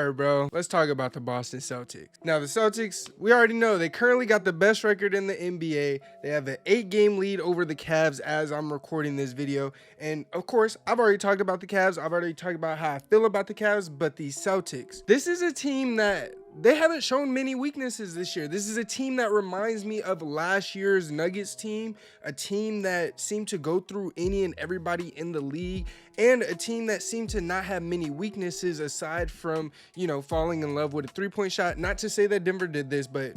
All right, bro, let's talk about the Boston Celtics. Now, the Celtics, we already know they currently got the best record in the NBA. They have an 8-game lead over the Cavs as I'm recording this video. And of course, I've already talked about the Cavs. I've already talked about how I feel about the Cavs, but the Celtics, this is a team that they haven't shown many weaknesses this year. This is a team that reminds me of last year's Nuggets team, a team that seemed to go through any and everybody in the league, and a team that seemed to not have many weaknesses aside from, falling in love with a three-point shot. Not to say that Denver did this, but,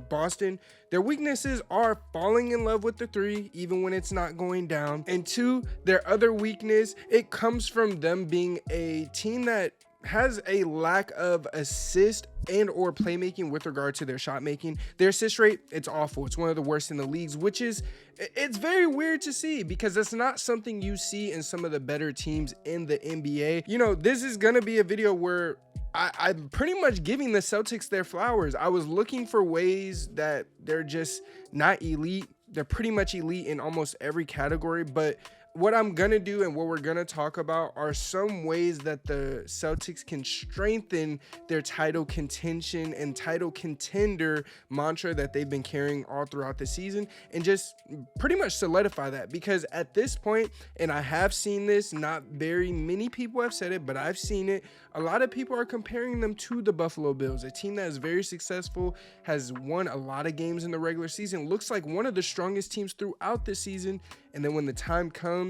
Boston, their weaknesses are falling in love with the three, even when it's not going down. And two, their other weakness, it comes from them being a team that has a lack of assist and or playmaking with regard to their shot making. Their assist rate, it's awful. It's one of the worst in the leagues, which is, it's very weird to see because that's not something you see in some of the better teams in the NBA. This is gonna be a video where I'm pretty much giving the Celtics their flowers. I was looking for ways that they're just not elite. They're pretty much elite in almost every category, but what I'm gonna do and what we're gonna talk about are some ways that the Celtics can strengthen their title contention and title contender mantra that they've been carrying all throughout the season, and just pretty much solidify that. Because at this point, and I have seen this, not very many people have said it, but I've seen it, a lot of people are comparing them to the Buffalo Bills, a team that is very successful, has won a lot of games in the regular season, looks like one of the strongest teams throughout the season, and then when the time comes,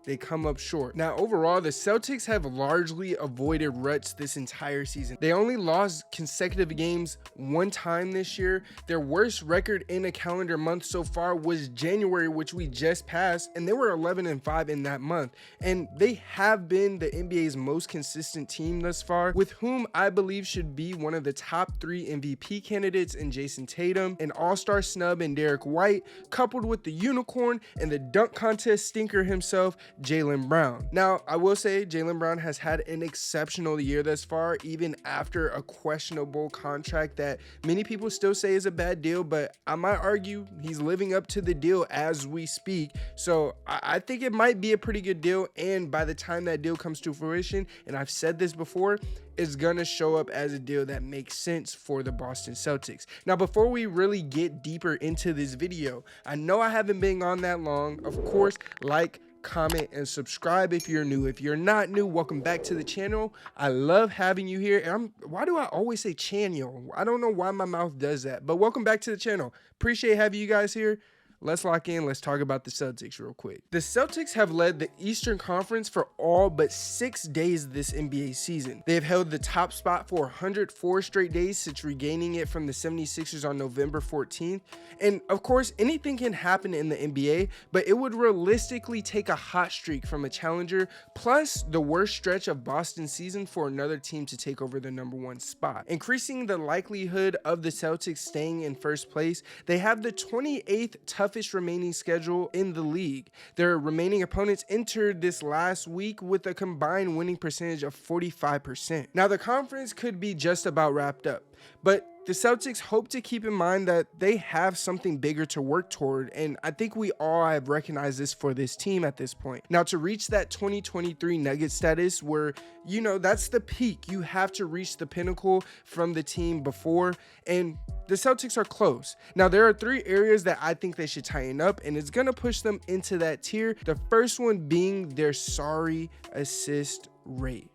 they come up short. Now, overall, the Celtics have largely avoided ruts this entire season. They only lost consecutive games one time this year. Their worst record in a calendar month so far was January, which we just passed, and they were 11-5 in that month. And they have been the NBA's most consistent team thus far, with whom I believe should be one of the top 3 MVP candidates in Jason Tatum, an all-star snub in Derek White, coupled with the unicorn and the dunk contest stinker himself, Jaylen Brown. Now, I will say Jaylen Brown has had an exceptional year thus far, even after a questionable contract that many people still say is a bad deal, but I might argue he's living up to the deal as we speak. So I think it might be a pretty good deal, and by the time that deal comes to fruition, and I've said this before, is gonna show up as a deal that makes sense for the Boston Celtics. Now, before we really get deeper into this video, I know I haven't been on that long. Of course, like, comment, and subscribe if you're new. If you're not new, welcome back to the channel. I love having you here. And why do I always say channel? I don't know why my mouth does that, but welcome back to the channel. Appreciate having you guys here. Let's lock in. Let's talk about the Celtics real quick. The Celtics have led the Eastern Conference for all but 6 days this NBA season. They have held the top spot for 104 straight days since regaining it from the 76ers on November 14th. And of course, anything can happen in the NBA, but it would realistically take a hot streak from a challenger, plus the worst stretch of Boston's season for another team to take over the #1 spot, increasing the likelihood of the Celtics staying in first place. They have the 28th toughest remaining schedule in the league. Their remaining opponents entered this last week with a combined winning percentage of 45%. Now, the conference could be just about wrapped up, but the Celtics hope to keep in mind that they have something bigger to work toward, and I think we all have recognized this for this team at this point. Now, to reach that 2023 Nugget status where, that's the peak, you have to reach the pinnacle from the team before, and the Celtics are close. Now, there are 3 areas that I think they should tighten up, and it's going to push them into that tier. The first one being their sorry assist rate.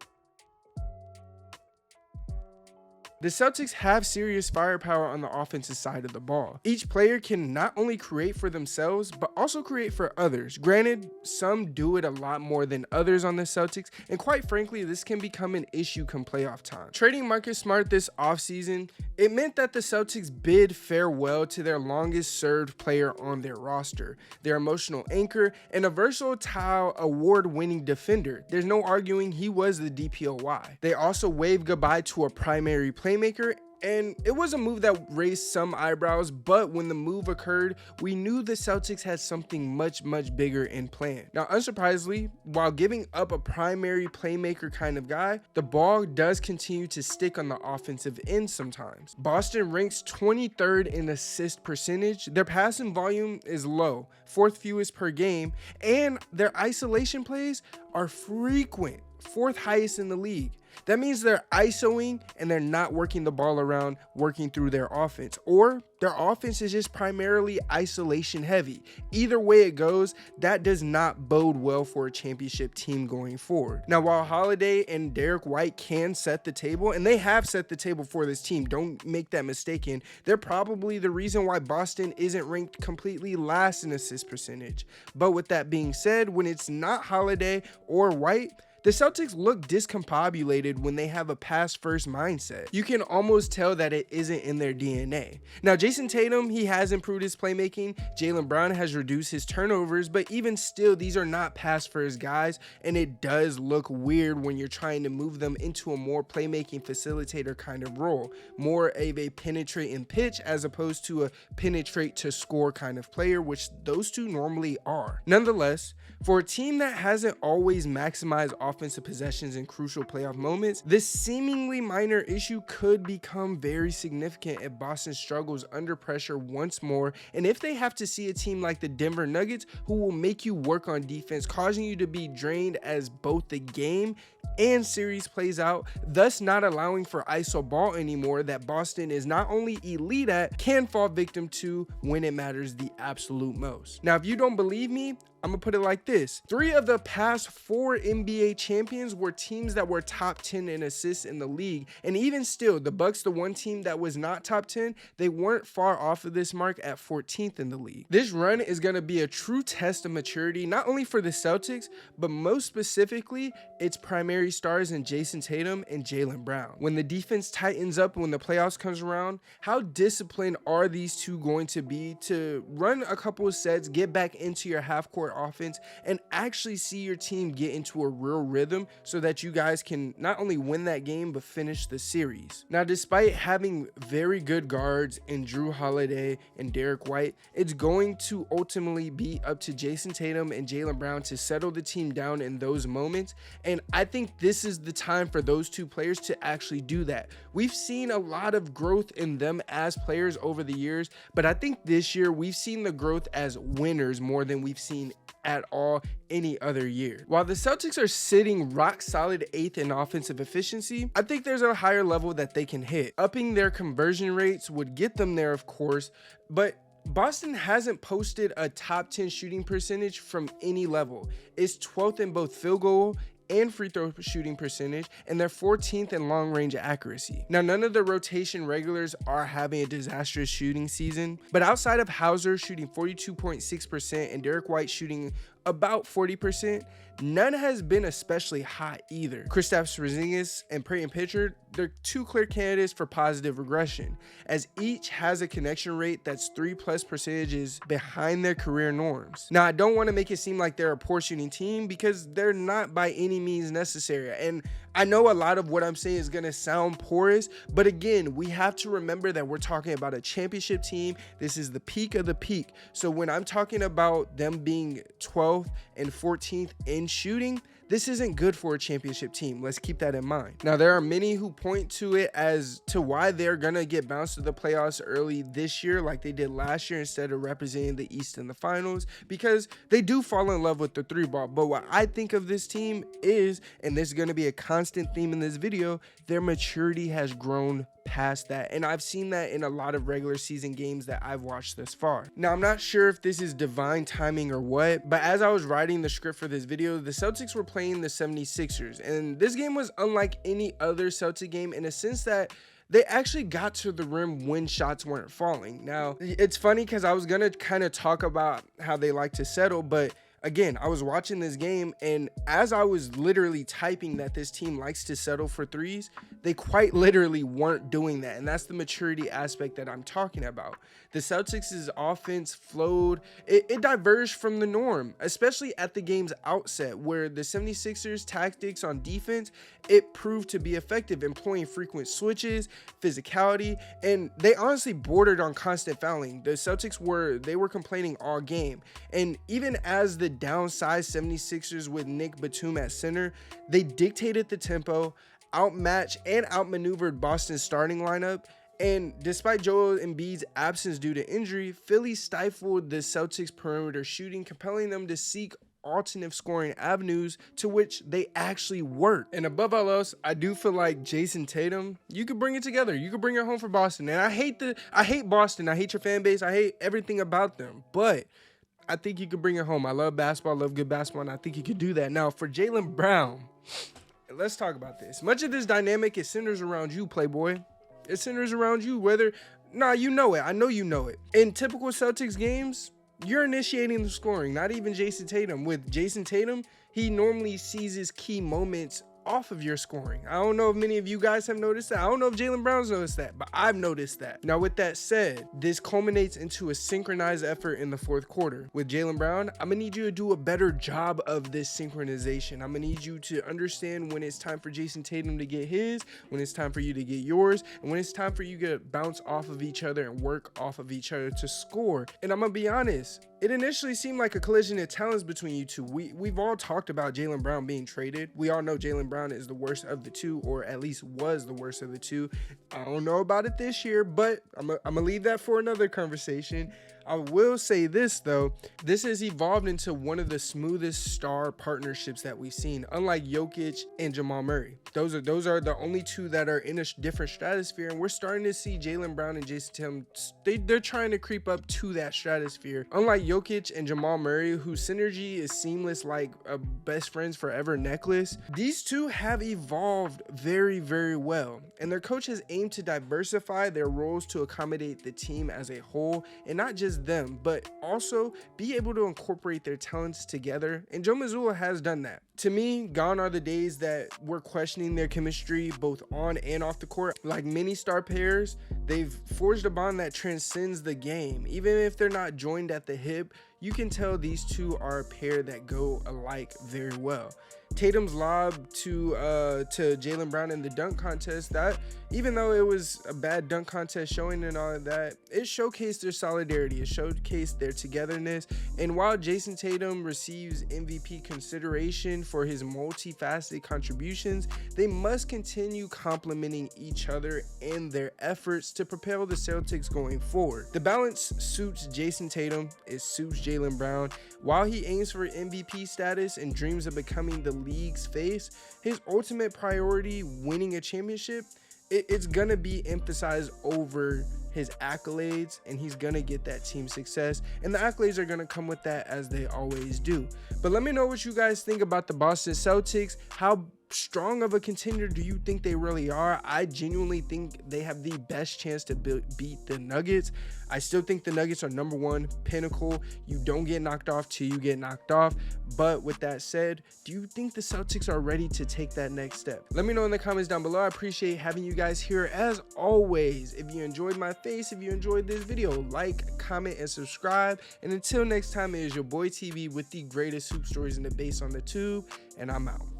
The Celtics have serious firepower on the offensive side of the ball. Each player can not only create for themselves, but also create for others. Granted, some do it a lot more than others on the Celtics, and quite frankly, this can become an issue come playoff time. Trading Marcus Smart this offseason, it meant that the Celtics bid farewell to their longest served player on their roster, their emotional anchor, and a versatile award-winning defender. There's no arguing he was the DPOY. They also waved goodbye to a primary playmaker, and it was a move that raised some eyebrows, but when the move occurred, we knew the Celtics had something much bigger in plan. Now, unsurprisingly, while giving up a primary playmaker kind of guy, the ball does continue to stick on the offensive end sometimes. Boston ranks 23rd in assist percentage, their passing volume is low, 4th fewest per game, and their isolation plays are frequent, 4th highest in the league. That means they're ISOing and they're not working the ball around, working through their offense, or their offense is just primarily isolation heavy. Either way it goes, that does not bode well for a championship team going forward. Now, while Holiday and Derek White can set the table, and they have set the table for this team, don't make that mistaken, they're probably the reason why Boston isn't ranked completely last in assist percentage. But with that being said, when it's not Holiday or White, the Celtics look discombobulated when they have a pass-first mindset. You can almost tell that it isn't in their DNA. Now, Jason Tatum, he has improved his playmaking. Jaylen Brown has reduced his turnovers, but even still, these are not pass-first guys, and it does look weird when you're trying to move them into a more playmaking facilitator kind of role, more of a penetrate and pitch as opposed to a penetrate to score kind of player, which those two normally are. Nonetheless, for a team that hasn't always maximized offensive possessions in crucial playoff moments, this seemingly minor issue could become very significant if Boston struggles under pressure once more, and if they have to see a team like the Denver Nuggets who will make you work on defense, causing you to be drained as both the game and series plays out, thus not allowing for ISO ball anymore that Boston is not only elite at, can fall victim to when it matters the absolute most. Now, if you don't believe me, I'm gonna put it like this. 3 of the past 4 NBA champions were teams that were top 10 in assists in the league. And even still, the Bucks, the one team that was not top 10, they weren't far off of this mark at 14th in the league. This run is gonna be a true test of maturity, not only for the Celtics, but most specifically, its primary stars in Jason Tatum and Jaylen Brown. When the defense tightens up when the playoffs comes around, how disciplined are these two going to be to run a couple of sets, get back into your half-court offense, and actually see your team get into a real rhythm so that you guys can not only win that game but finish the series. Now, despite having very good guards in Jrue Holiday and Derek White, it's going to ultimately be up to Jason Tatum and Jaylen Brown to settle the team down in those moments, and I think this is the time for those two players to actually do that. We've seen a lot of growth in them as players over the years, but I think this year we've seen the growth as winners more than we've seen at all any other year. While the Celtics are sitting rock solid 8th in offensive efficiency, I think there's a higher level that they can hit. Upping their conversion rates would get them there, of course, but Boston hasn't posted a top 10 shooting percentage from any level. It's 12th in both field goal and free throw shooting percentage, and they're 14th in long range accuracy. Now, none of the rotation regulars are having a disastrous shooting season, but outside of Hauser shooting 42.6% and Derek White shooting about 40%, none has been especially hot either. Kristaps Porzingis and Peyton Pritchard, they're 2 clear candidates for positive regression, as each has a connection rate that's 3+ percentages behind their career norms. Now, I don't want to make it seem like they're a poor shooting team, because they're not by any means necessary, and I know a lot of what I'm saying is going to sound porous, but again, we have to remember that we're talking about a championship team. This is the peak of the peak. So when I'm talking about them being 12th and 14th in shooting, this isn't good for a championship team. Let's keep that in mind. Now, there are many who point to it as to why they're gonna get bounced to the playoffs early this year like they did last year instead of representing the East in the finals, because they do fall in love with the 3 ball. But what I think of this team is, and this is gonna be a constant theme in this video, their maturity has grown past that, and I've seen that in a lot of regular season games that I've watched thus far. Now, I'm not sure if this is divine timing or what, but as I was writing the script for this video, the Celtics were playing the 76ers, and this game was unlike any other Celtic game in a sense that they actually got to the rim when shots weren't falling. Now, it's funny because I was gonna kind of talk about how they like to settle, but again, I was watching this game, and as I was literally typing that this team likes to settle for threes, they quite literally weren't doing that, and that's the maturity aspect that I'm talking about. The Celtics' offense flowed, it diverged from the norm, especially at the game's outset, where the 76ers tactics on defense, it proved to be effective, employing frequent switches, physicality, and they honestly bordered on constant fouling. The Celtics were complaining all game, and even as the downsized 76ers with Nick Batum at center, they dictated the tempo, outmatched and outmaneuvered Boston's starting lineup. And despite Joel Embiid's absence due to injury, Philly stifled the Celtics perimeter shooting, compelling them to seek alternative scoring avenues to which they actually work. And above all else, I do feel like Jason Tatum, you could bring it together. You could bring it home for Boston. And I hate Boston. I hate your fan base. I hate everything about them. But I think you could bring it home. I love basketball, I love good basketball, and I think you could do that. Now, for Jaylen Brown, let's talk about this. Much of this dynamic is centers around you, Playboy. It centers around you, you know it. I know you know it. In typical Celtics games, you're initiating the scoring, not even Jason Tatum. With Jason Tatum, he normally seizes key moments off of your scoring. I don't know if many of you guys have noticed that. I don't know if Jaylen Brown's noticed that, but I've noticed that. Now, with that said, this culminates into a synchronized effort in the fourth quarter. With Jaylen Brown, I'm gonna need you to do a better job of this synchronization. I'm gonna need you to understand when it's time for Jason Tatum to get his, when it's time for you to get yours, and when it's time for you to bounce off of each other and work off of each other to score. And I'm gonna be honest, it initially seemed like a collision of talents between you two. We've all talked about Jaylen Brown being traded. We all know Jaylen Brown is the worst of the two, or at least was the worst of the two. I don't know about it this year, but I'm gonna leave that for another conversation. I will say this though, this has evolved into one of the smoothest star partnerships that we've seen, unlike Jokic and Jamal Murray. Those are the only two that are in a different stratosphere, and we're starting to see Jaylen Brown and Jason Tatum, they're trying to creep up to that stratosphere. Unlike Jokic and Jamal Murray, whose synergy is seamless like a best friends forever necklace, these two have evolved very, very well, and their coach has aimed to diversify their roles to accommodate the team as a whole, and not just them, but also be able to incorporate their talents together. And Joe Mazzulla has done that. To me, gone are the days that we're questioning their chemistry both on and off the court. Like many star pairs, they've forged a bond that transcends the game. Even if they're not joined at the hip, you can tell these two are a pair that go alike very well. Tatum's lob to Jaylen Brown in the dunk contest, that even though it was a bad dunk contest showing and all of that, it showcased their solidarity, it showcased their togetherness. And while Jason Tatum receives MVP consideration for his multifaceted contributions, they must continue complimenting each other and their efforts to propel the Celtics going forward. The balance suits Jason Tatum, it suits Jaylen Brown. While he aims for MVP status and dreams of becoming the league's face, his ultimate priority, winning a championship, it's gonna be emphasized over his accolades, and he's gonna get that team success, and the accolades are gonna come with that, as they always do. But let me know what you guys think about the Boston Celtics. How strong of a contender do you think they really are? I genuinely think they have the best chance to beat the Nuggets. I still think the Nuggets are number one pinnacle. You don't get knocked off till you get knocked off. But with that said, do you think the Celtics are ready to take that next step? Let me know in the comments down below. I appreciate having you guys here as always. If you enjoyed my face, if you enjoyed this video, like, comment, and subscribe. And until next time, it is your boy TV with the greatest hoop stories in the base on the tube, and I'm out.